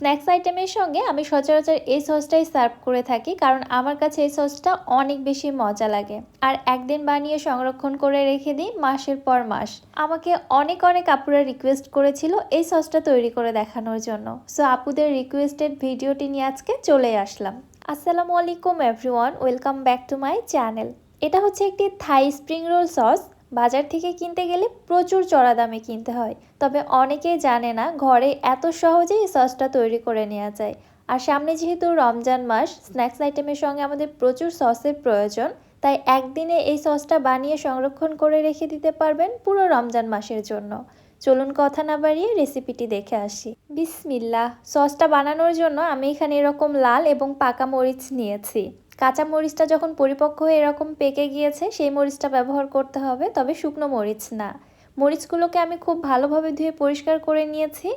Snacks আইটেমের সঙ্গে আমি সচরাচর এই সসটাই সার্ভ করে থাকি, কারণ আমার কাছে এই সসটা অনেক বেশি মজা লাগে। আর একদিন বানিয়ে সংরক্ষণ করে রেখে দিই মাসের পর মাস। আমাকে অনেক অনেক আপুরা রিকোয়েস্ট করেছিল এই সসটা তৈরি করে দেখানোর জন্য। সো আপুদের রিকোয়েস্টেড ভিডিওটি নিয়ে আজকে চলে আসলাম। আসসালামু আলাইকুম everyone, welcome back to my channel. এটা হচ্ছে একটি থাই স্প্রিং রোল সস। বাজার থেকে কিনতে গেলে প্রচুর চড়া দামে কিনতে হয়, তবে অনেকেই জানে না ঘরে এত সহজেই এই সসটা তৈরি করে নেওয়া যায়। আর সামনে যেহেতু রমজান মাস, স্ন্যাক্স আইটেমের সঙ্গে আমাদের প্রচুর সসের প্রয়োজন, তাই একদিনে এই সসটা বানিয়ে সংরক্ষণ করে রেখে দিতে পারবেন পুরো রমজান মাসের জন্য। চলুন কথা না বাড়িয়ে রেসিপিটি দেখে আসি। বিসমিল্লাহ। সসটা বানানোর জন্য আমি এখানে এরকম লাল এবং পাকা মরিচ নিয়েছি। কাঁচা মরিচটা যখন পরিপক্ক হয়ে এরকম পেকে গিয়েছে সেই মরিচটা ব্যবহার করতে হবে, তবে শুকনো মরিচ না। মরিচগুলোকে আমি খুব ভালোভাবে ধুয়ে পরিষ্কার করে নিয়েছি।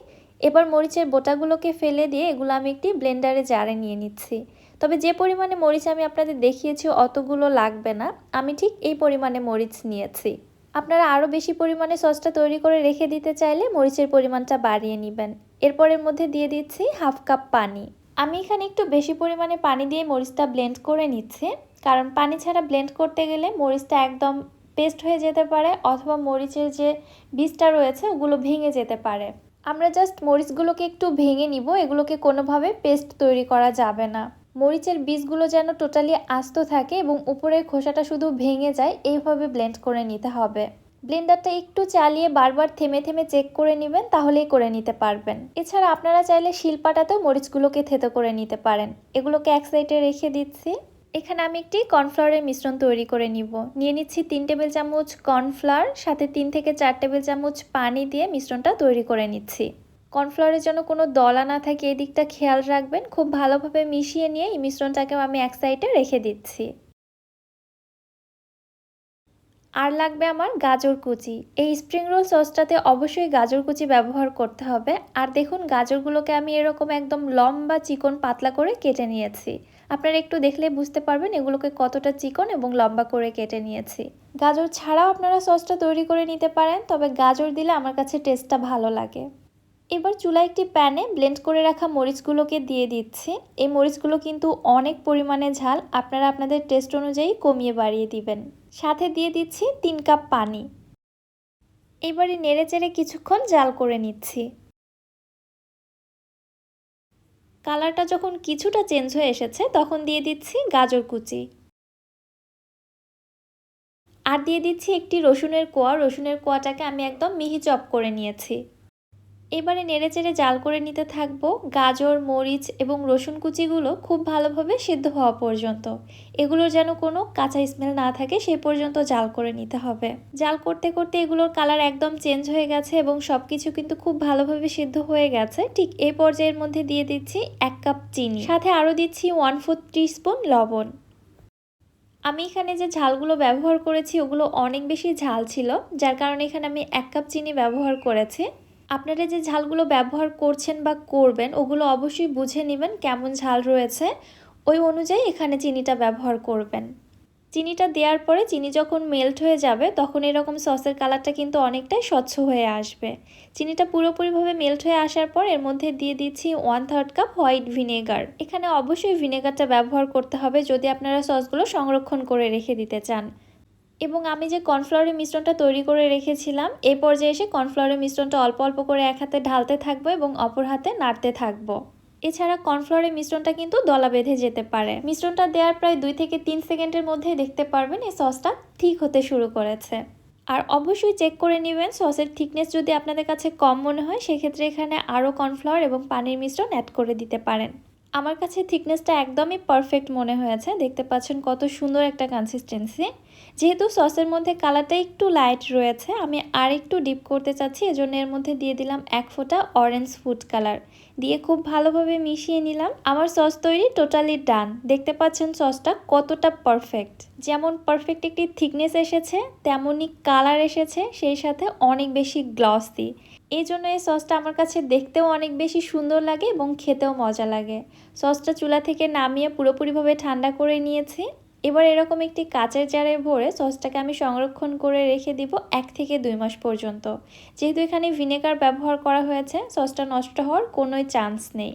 এবার মরিচের বোটাগুলোকে ফেলে দিয়ে এগুলো আমি একটি ব্লেন্ডারে জারে নিয়ে নিচ্ছি। তবে যে পরিমাণে মরিচ আমি আপনাদের দেখিয়েছি অতগুলো লাগবে না, আমি ঠিক এই পরিমাণে মরিচ নিয়েছি। আপনারা আরও বেশি পরিমাণে সসটা তৈরি করে রেখে দিতে চাইলে মরিচের পরিমাণটা বাড়িয়ে নেবেন। এরপর এর মধ্যে দিয়ে দিচ্ছি হাফ কাপ পানি। আমি এখানে একটু বেশি পরিমাণে পানি দিয়ে মরিচটা ব্লেন্ড করে নিচ্ছি, কারণ পানি ছাড়া ব্লেন্ড করতে গেলে মরিচটা একদম পেস্ট হয়ে যেতে পারে, অথবা মরিচের যে বীজটা রয়েছে ওগুলো ভেঙে যেতে পারে। আমরা জাস্ট মরিচগুলোকে একটু ভেঙে নিব, এগুলোকে কোনোভাবে পেস্ট তৈরি করা যাবে না। মরিচের বীজগুলো যেন টোটালি আস্ত থাকে এবং উপরের খোসাটা শুধু ভেঙে যায়, এইভাবে ব্লেন্ড করে নিতে হবে। ব্লেন্ডারটা একটু চালিয়ে বারবার থেমে থেমে চেক করে নেবেন, তাহলেই করে নিতে পারবেন। এছাড়া আপনারা চাইলে শিলপাটাতেও মরিচগুলোকে থেতো করে নিতে পারেন। এগুলোকে এক সাইডে রেখে দিচ্ছি। এখানে আমি একটি কর্নফ্লাওয়ারের মিশ্রণ তৈরি করে নিয়ে নিচ্ছি 3 টেবিল চামচ কর্নফ্লাওয়ার, সাথে 3 থেকে 4 টেবিল চামচ পানি দিয়ে মিশ্রণটা তৈরি করে নিচ্ছি। কর্নফ্লাওয়ারের জন্য কোনো দলা না থাকে এই দিকটা খেয়াল রাখবেন। খুব ভালোভাবে মিশিয়ে নিয়ে এই মিশ্রণটাকেও আমি এক সাইডে রেখে দিচ্ছি। আর লাগবে আমার গাজর কুচি। এই স্প্রিং রোল সসটাতে অবশ্যই গাজর কুচি ব্যবহার করতে হবে। আর দেখুন, গাজরগুলোকে আমি এরকম একদম লম্বা চিকন পাতলা করে কেটে নিয়েছি। আপনারা একটু দেখলে বুঝতে পারবেন এগুলোকে কতটা চিকন এবং লম্বা করে কেটে নিয়েছি। গাজর ছাড়াও আপনারা সসটা তৈরি করে নিতে পারেন, তবে গাজর দিলে আমার কাছে টেস্টটা ভালো লাগে। এবার চুলায় একটি প্যানে ব্লেন্ড করে রাখা মরিচগুলোকে দিয়ে দিচ্ছি। এই মরিচগুলো কিন্তু অনেক পরিমাণে ঝাল, আপনারা আপনাদের টেস্ট অনুযায়ী কমিয়ে বাড়িয়ে দিবেন। সাথে দিয়ে দিচ্ছি 3 কাপ পানি। এবারে নেড়েচেড়ে কিছুক্ষণ জাল করে নিচ্ছি। কালারটা যখন কিছুটা চেঞ্জ হয়ে এসেছে তখন দিয়ে দিচ্ছি গাজর কুচি। আর দিয়ে দিচ্ছি একটি রসুনের কোয়া। রসুনের কোয়াটাকে আমি একদম মিহি চপ করে নিয়েছি। এবারে নেড়েচেড়ে জাল করে নিতে থাকবো গাজর, মরিচ এবং রসুন কুচিগুলো খুব ভালোভাবে সিদ্ধ হওয়া পর্যন্ত। এগুলোর যেন কোনো কাঁচা স্মেল না থাকে সেই পর্যন্ত জাল করে নিতে হবে। জাল করতে করতে এগুলোর কালার একদম চেঞ্জ হয়ে গেছে এবং সব কিছু কিন্তু খুব ভালোভাবে সিদ্ধ হয়ে গেছে। ঠিক এই পর্যায়ের মধ্যে দিয়ে দিচ্ছি 1 কাপ চিনি, সাথে আরও দিচ্ছি 1/4 টিস্পুন লবণ। আমি এখানে যে ঝালগুলো ব্যবহার করেছি ওগুলো অনেক বেশি ঝাল ছিল, যার কারণে এখানে আমি 1 কাপ চিনি ব্যবহার করেছি। আপনারা যে ঝালগুলো ব্যবহার করছেন বা করবেন ওগুলো অবশ্যই বুঝে নেবেন কেমন ঝাল রয়েছে, ওই অনুযায়ী এখানে চিনিটা ব্যবহার করবেন। চিনিটা দেওয়ার পরে চিনি যখন মেল্ট হয়ে যাবে তখন এরকম সসের কালারটা কিন্তু অনেকটাই স্বচ্ছ হয়ে আসবে। চিনিটা পুরোপুরিভাবে মেল্ট হয়ে আসার পর এর মধ্যে দিয়ে দিচ্ছি 1/3 কাপ হোয়াইট ভিনেগার। এখানে অবশ্যই ভিনেগারটা ব্যবহার করতে হবে যদি আপনারা সসগুলো সংরক্ষণ করে রেখে দিতে চান। এবং আমি যে কর্নফ্লাওয়ারের মিশ্রণটা তৈরি করে রেখেছিলাম, এই পর্যায়ে এসে কর্নফ্লাওয়ারের মিশ্রণটা অল্প অল্প করে এক হাতে ঢালতে থাকবো এবং অপর হাতে নাড়তে থাকবো। এছাড়া কর্নফ্লাওয়ারের মিশ্রণটা কিন্তু দলা বেঁধে যেতে পারে। মিশ্রণটা দেওয়ার প্রায় 2 থেকে 3 সেকেন্ডের মধ্যেই দেখতে পারবেন এই সসটা ঠিক হতে শুরু করেছে। আর অবশ্যই চেক করে নেবেন সসের থিকনেস যদি আপনাদের কাছে কম মনে হয় সেক্ষেত্রে এখানে আরও কর্নফ্লাওয়ার এবং পানির মিশ্রণ অ্যাড করে দিতে পারেন। আমার কাছে থিকনেসটা একদমই পারফেক্ট মনে হয়েছে। দেখতে পাচ্ছেন কত সুন্দর একটা কনসিস্টেন্সি। যেহেতু সসের মধ্যে কালারটা একটু লাইট রয়েছে, আমি আর একটু ডিপ করতে চাচ্ছি, এজন্য এর মধ্যে দিয়ে দিলাম 1 ফোঁটা অরেঞ্জ ফুড কালার। দিয়ে খুব ভালোভাবে মিশিয়ে নিলাম। আমার সস তৈরি টোটালি ডান। দেখতে পাচ্ছেন সসটা কতটা পারফেক্ট। যেমন পারফেক্ট একটি থিকনেস এসেছে, তেমনই কালার এসেছে, সেই সাথে অনেক বেশি গ্লসি। এই জন্য এই সসটা আমার কাছে দেখতেও অনেক বেশি সুন্দর লাগে এবং খেতেও মজা লাগে। সসটা চুলা থেকে নামিয়ে পুরোপুরিভাবে ঠান্ডা করে নিয়েছি। এবার এরকম একটি কাচের জারে ভরে সসটাকে আমি সংরক্ষণ করে রেখে দিব 1 থেকে 2 মাস পর্যন্ত। যেহেতু এখানে ভিনেগার ব্যবহার করা হয়েছে, সসটা নষ্ট হওয়ার কোনোই চান্স নেই।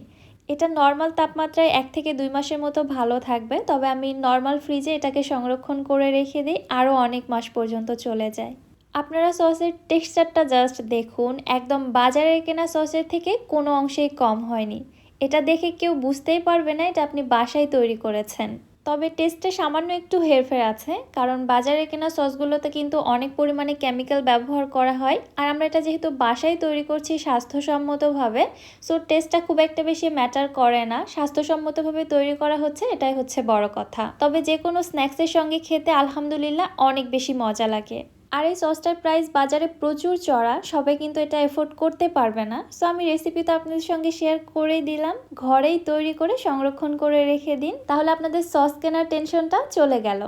এটা নর্মাল তাপমাত্রায় 1 থেকে 2 মাসের মতো ভালো থাকবে, তবে আমি নর্মাল ফ্রিজে এটাকে সংরক্ষণ করে রেখে দিই, আরও অনেক মাস পর্যন্ত চলে যায়। আপনারা সসের টেক্সচারটা জাস্ট দেখুন, একদম বাজারের কেনা সসের থেকে কোনো অংশেই কম হয়নি। এটা দেখে কেউ বুঝতেই পারবে না এটা আপনি বাসায় তৈরি করেছেন। তবে টেস্টে সামান্য একটু হেরফের আছে, কারণ বাজারে কেনা সসগুলোতে কিন্তু অনেক পরিমাণে কেমিক্যাল ব্যবহার করা হয়, আর আমরা এটা যেহেতু বাসায় তৈরি করছি স্বাস্থ্যসম্মতভাবে, সো টেস্টটা খুব একটা বেশি ম্যাটার করে না। স্বাস্থ্যসম্মতভাবে তৈরি করা হচ্ছে, এটাই হচ্ছে বড় কথা। তবে যে কোনো স্ন্যাক্সের সঙ্গে খেতে আলহামদুলিল্লাহ অনেক বেশি মজা লাগে। আর এই সসটার প্রাইস বাজারে প্রচুর চড়া, সবাই কিন্তু এটা এফোর্ড করতে পারবে না। সো আমি রেসিপি তো আপনাদের সঙ্গে শেয়ার করেই দিলাম, ঘরেই তৈরি করে সংরক্ষণ করে রেখে দিন, তাহলে আপনাদের সস কেনার টেনশনটা চলে গেল।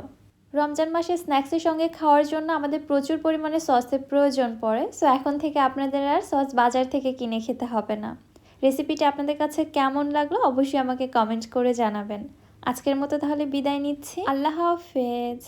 রমজান মাসে স্ন্যাক্সের সঙ্গে খাওয়ার জন্য আমাদের প্রচুর পরিমাণে সসের প্রয়োজন পড়ে, সো এখন থেকে আপনাদের আর সস বাজার থেকে কিনে খেতে হবে না। রেসিপিটা আপনাদের কাছে কেমন লাগলো অবশ্যই আমাকে কমেন্ট করে জানাবেন। আজকের মতো তাহলে বিদায় নিচ্ছি, আল্লাহ হাফেজ।